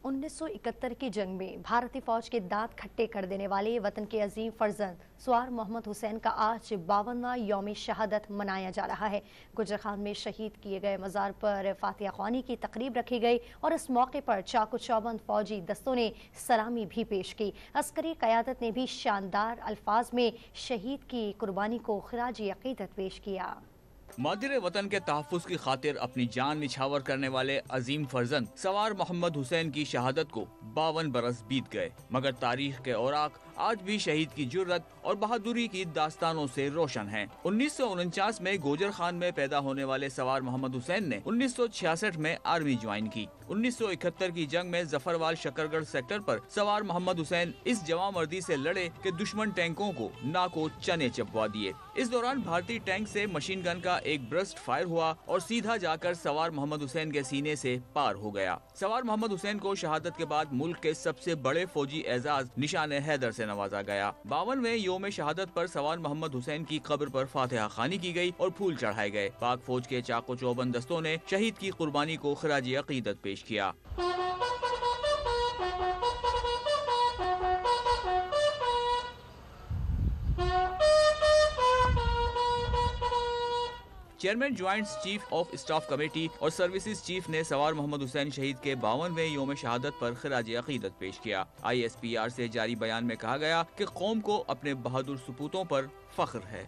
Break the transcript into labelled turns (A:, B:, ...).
A: 1971 کی جنگ میں بھارتی فوج کے دانت کھٹے کر دینے والے وطن کے عظیم فرزند سوار محمد حسین کا آج 52واں یوم شہادت منایا جا رہا ہے۔ گجرخان میں شہید کیے گئے مزار پر فاتحہ خوانی کی تقریب رکھی گئی اور اس موقع پر چاق و چوبند فوجی دستوں نے سلامی بھی پیش کی۔ عسکری قیادت نے بھی شاندار الفاظ میں شہید کی قربانی کو خراج عقیدت پیش کیا۔
B: مادر وطن کے تحفظ کی خاطر اپنی جان نچھاور کرنے والے عظیم فرزند سوار محمد حسین کی شہادت کو 52 برس بیت گئے، مگر تاریخ کے اوراق آج بھی شہید کی جرت اور بہادری کی داستانوں سے روشن ہیں۔ 1949 میں گوجر خان میں پیدا ہونے والے سوار محمد حسین نے 1966 میں آرمی جوائن کی۔ 1971 کی جنگ میں ظفروال شکرگڑھ سیکٹر پر سوار محمد حسین اس جواں مردی سے لڑے کہ دشمن ٹینکوں کو ناکو چنے چپوا دیے۔ اس دوران بھارتی ٹینک سے مشین گن کا ایک برسٹ فائر ہوا اور سیدھا جا کر سوار محمد حسین کے سینے سے پار ہو گیا۔ سوار محمد حسین کو شہادت کے بعد ملک کے سب سے بڑے فوجی اعزاز نشان حیدر سے نوازا گیا۔ 52ویں یوم شہادت پر سوار محمد حسین کی قبر پر فاتحہ خوانی کی گئی اور پھول چڑھائے گئے۔ پاک فوج کے چاق و چوبند دستوں نے شہید کی قربانی کو خراج عقیدت پیش کیا۔ Chairman joint chief of staff committee اور سروسز چیف نے سوار محمد حسین شہید کے 52ویں یوم شہادت پر خراج عقیدت پیش کیا۔ ISPR سے جاری بیان میں کہا گیا کہ قوم کو اپنے بہادر سپوتوں پر فخر ہے۔